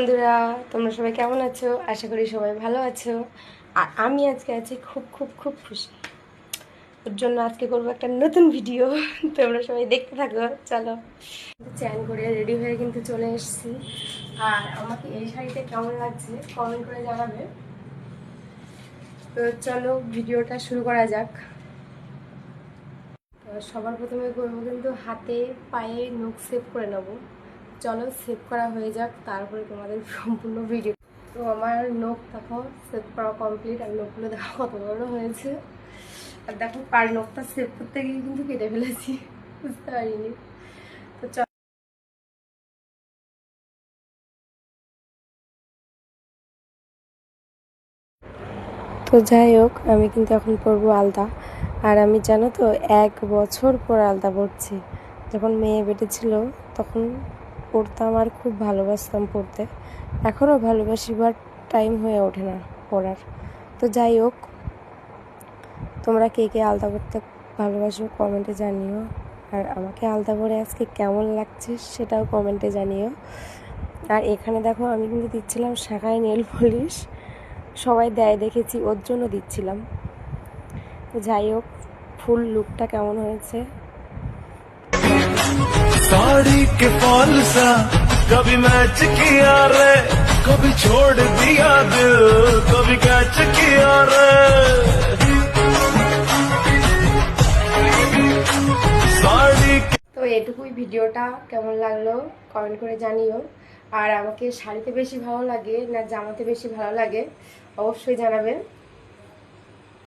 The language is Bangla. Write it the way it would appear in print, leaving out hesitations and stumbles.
বন্ধুরা, তোমরা সবাই কেমন আছো? আশা করি সবাই ভালো আছো। আর আমি আজকে আছি খুব খুব খুব খুশি। ওর জন্য আজকে করবো একটা নতুন ভিডিও। তোমরা সবাই দেখতে থাকো। চলো, চ্যান করে রেডি হয়ে কিন্তু চলে এসেছি। আর আমাকে এই শাড়িতে কেমন লাগছে কমেন্ট করে জানাবে। তো চলো ভিডিওটা শুরু করা যাক। সবার প্রথমে করবো কিন্তু হাতে পায়ে নখ সেভ করে নেবো। চলো সেভ করা হয়ে যাক, তারপরে তোমাদের সম্পূর্ণ ভিডিও। তো আমার নখ দেখো সেভ করা কমপ্লিট। আর নখগুলো দেখো কত বড় হয়েছে। আর দেখো পার নখটা সেভ করতে গিয়ে কিন্তু কেটে ফেলেছি, বুঝতে পারিনি। তো তো যাই হোক, আমি কিন্তু এখন পরবো আলতা। আর আমি জানো তো 1 বছর পর আলতা পরছি। যখন মেয়ে বেটে ছিল তখন পরতাম আর খুব ভালোবাসতাম পরতে। এখনও ভালোবাসি, বাট টাইম হয়ে ওঠে না পরার। তো যাই হোক, তোমরা কে কে আলতা পরতে ভালোবাসো কমেন্টে জানিও। আর আমাকে আলতা পরে আজকে কেমন লাগছে সেটাও কমেন্টে জানিও। আর এখানে দেখো আমি কিন্তু দিচ্ছিলাম শাখায় নেল পলিশ। সবাই দেয় দেখেছি, ওর জন্য দিচ্ছিলাম। তো যাই হোক, ফুল লুকটা কেমন হয়েছে। साड़ी के फॉल सा कभी मैच किया रे, कभी छोड़ दिया दिल, कभी कैच किया रे। তো এটুকুই, ভিডিওটা কেমন লাগলো কমেন্ট করে জানিও। আর আমাকে শাড়িতে বেশি ভালো লাগে না জামাতে বেশি ভালো লাগে অবশ্যই জানাবেন।